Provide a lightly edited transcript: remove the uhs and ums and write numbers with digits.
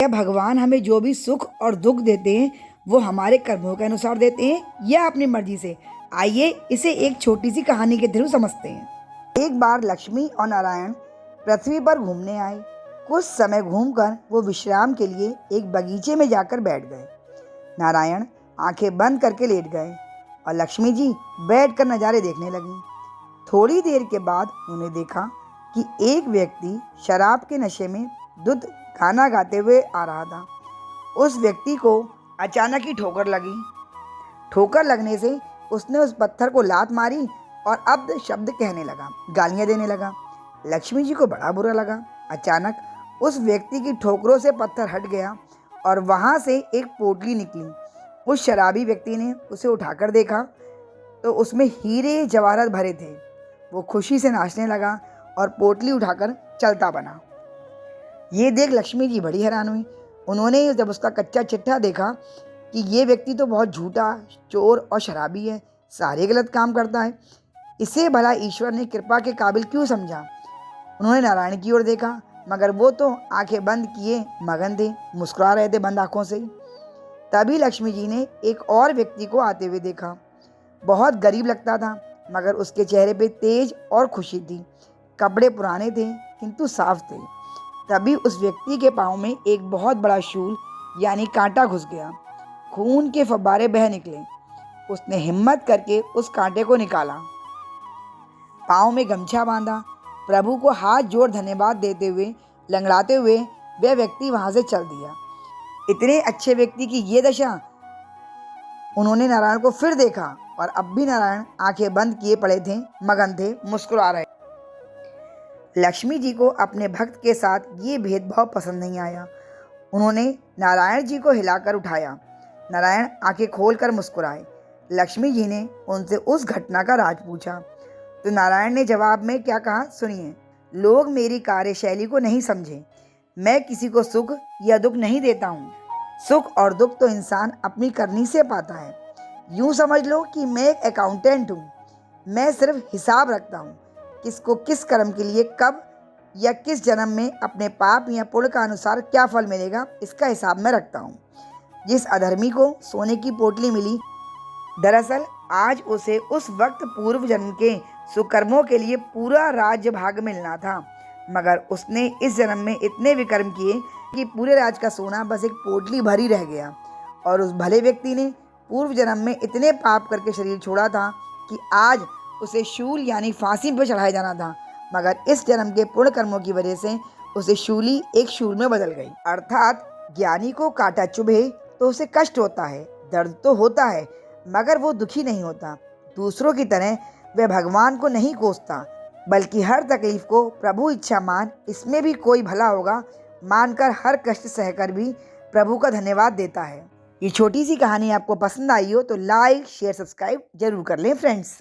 क्या भगवान हमें जो भी सुख और दुख देते हैं वो हमारे कर्मों के अनुसार देते हैं या अपनी मर्जी से? आइए इसे एक छोटी सी कहानी के थ्रू समझते हैं। एक बार लक्ष्मी और नारायण पृथ्वी पर घूमने आए। कुछ समय घूमकर वो विश्राम के लिए एक बगीचे में जाकर बैठ गए। नारायण आंखें बंद करके लेट गए और लक्ष्मी जी बैठकर नज़ारे देखने लगी। थोड़ी देर के बाद उन्हें देखा कि एक व्यक्ति शराब के नशे में धुत गाना गाते हुए आ रहा था। उस व्यक्ति को अचानक ही ठोकर लगी। ठोकर लगने से उसने उस पत्थर को लात मारी और अब्द शब्द कहने लगा, गालियां देने लगा। लक्ष्मी जी को बड़ा बुरा लगा। अचानक उस व्यक्ति की ठोकरों से पत्थर हट गया और वहाँ से एक पोटली निकली। उस शराबी व्यक्ति ने उसे उठाकर देखा तो उसमें हीरे जवाहरात भरे थे। वो खुशी से नाचने लगा और पोटली उठाकर चलता बना। ये देख लक्ष्मी जी बड़ी हैरान हुई। उन्होंने जब उसका कच्चा चिट्ठा देखा कि ये व्यक्ति तो बहुत झूठा, चोर और शराबी है, सारे गलत काम करता है, इसे भला ईश्वर ने कृपा के काबिल क्यों समझा। उन्होंने नारायण की ओर देखा, मगर वो तो आंखें बंद किए मगन थे, मुस्कुरा रहे थे बंद आंखों से ही। तभी लक्ष्मी जी ने एक और व्यक्ति को आते हुए देखा। बहुत गरीब लगता था, मगर उसके चेहरे पे तेज और खुशी थी। कपड़े पुराने थे किंतु साफ थे। तभी उस व्यक्ति के पाँव में एक बहुत बड़ा शूल यानी कांटा घुस गया। खून के फव्वारे बह निकले। उसने हिम्मत करके उस कांटे को निकाला, पाँव में गमछा बांधा, प्रभु को हाथ जोड़ धन्यवाद देते हुए लंगड़ाते हुए वह व्यक्ति वहां से चल दिया। इतने अच्छे व्यक्ति की ये दशा। उन्होंने नारायण को फिर देखा और अब भी नारायण आंखें बंद किए पड़े थे, मगन थे, मुस्कुरा रहे। लक्ष्मी जी को अपने भक्त के साथ ये भेदभाव पसंद नहीं आया। उन्होंने नारायण जी को हिलाकर उठाया। नारायण आंखें खोलकर मुस्कुराए। लक्ष्मी जी ने उनसे उस घटना का राज पूछा तो नारायण ने जवाब में क्या कहा, सुनिए। लोग मेरी कार्यशैली को नहीं समझे। मैं किसी को सुख या दुख नहीं देता हूँ। सुख और दुख तो इंसान अपनी करनी से पाता है। यूँ समझ लो कि मैं एक अकाउंटेंट हूँ। मैं सिर्फ हिसाब रखता हूँ, किसको किस कर्म के लिए कब या किस जन्म में अपने पाप या पुण्य का अनुसार क्या फल मिलेगा, इसका हिसाब मैं रखता हूँ। जिस अधर्मी को सोने की पोटली मिली, दरअसल आज उसे उस वक्त पूर्व जन्म के सुकर्मों के लिए पूरा राज्य भाग मिलना था, मगर उसने इस जन्म में इतने विकर्म किए कि पूरे राज का सोना बस एक पोटली भर ही रह गया। और उस भले व्यक्ति ने पूर्व जन्म में इतने पाप करके शरीर छोड़ा था कि आज उसे शूल यानी फांसी पर चढ़ाया जाना था, मगर इस जन्म के पुण्य कर्मों की वजह से उसे शूली एक शूल में बदल गई। अर्थात ज्ञानी को कांटा चुभे तो उसे कष्ट होता है, दर्द तो होता है, मगर वो दुखी नहीं होता। दूसरों की तरह वह भगवान को नहीं कोसता, बल्कि हर तकलीफ को प्रभु इच्छा मान, इसमें भी कोई भला होगा मानकर हर कष्ट सहकर भी प्रभु का धन्यवाद देता है। ये छोटी सी कहानी आपको पसंद आई हो तो लाइक, शेयर, सब्सक्राइब जरूर कर लें फ्रेंड्स।